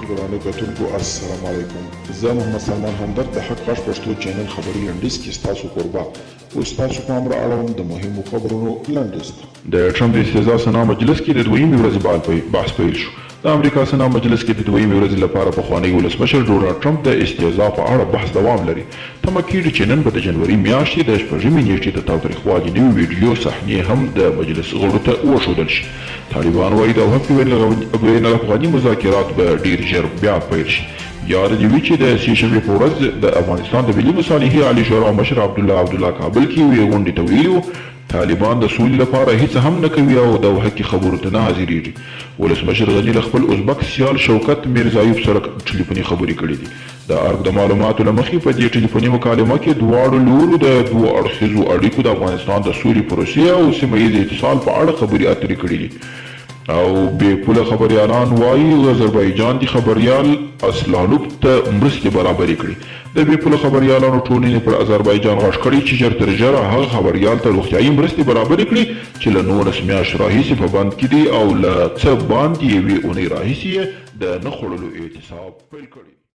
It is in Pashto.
ګرانو کتونکو السلام علیکم. زه محمد سلمان همدرد د حق غږ پښتو چینل خبري لنډیز کې ستاسو کوربه اوس تاسو پام را اړوم د مهمو خبرونو لنډیز. د ټرمپ د استهزاء سنا مجلس کې د دویمې ورځې بحث پیل شو. د امریکا سنا مجلس کې د دویمې ورځې لپاره پخوانی ولسمشر ډونالډ ټرمپ د استهزاء په اړه بحث دوام لري. تمه کېږي چې نن به د جنوري میاشتې د شپږمې نیټې د تاوتریخوالي نوي ویډیو صحنې هم د مجلس غړو ته وښودل شي. طالبان وایي د وحدت بین الافغاني مذاکرات به ډېر ژر بیا پیل شي. یاد دې وي چې د سې شنبې په ورځ د افغانستان د ملي مصالحې عالي شورا مشر عبدالله کابل کې یوې غونډې ته ویلي وو طالبان د سولې لپاره هیڅ هم نه کوي او د وحدت خبرو ته نه حاضرېږي. ولسمشر غني له خپل ازبک سیال شوکت میرزایوف سره ټلیفوني خبرې کړې دي. د ارګ د معلوماتو له مخې په دې ټلیفوني مکالمه کې دواړو لورو د دوه اړخیزو اړیکو د افغانستان د سولې پروسې او سیمه ییز اتصال په اړه خبرې اترې کړې دي. او بې پوله خبریالان وایي آذربایجان د خبریال اسلانوف ته مرستې برابرې کړي. د بې پوله خبریالانو ټولنې پر آذربایجان غږ کړی چې ژر تر ژره هغه خبریال ته روغتیایي مرستې برابرې کړي چې له 19 میاشتې راهیسې په بند کې دي او له څه باندې یوې اونۍ راهیسې یې د نه خوړلو اعتصاب پیل کړی.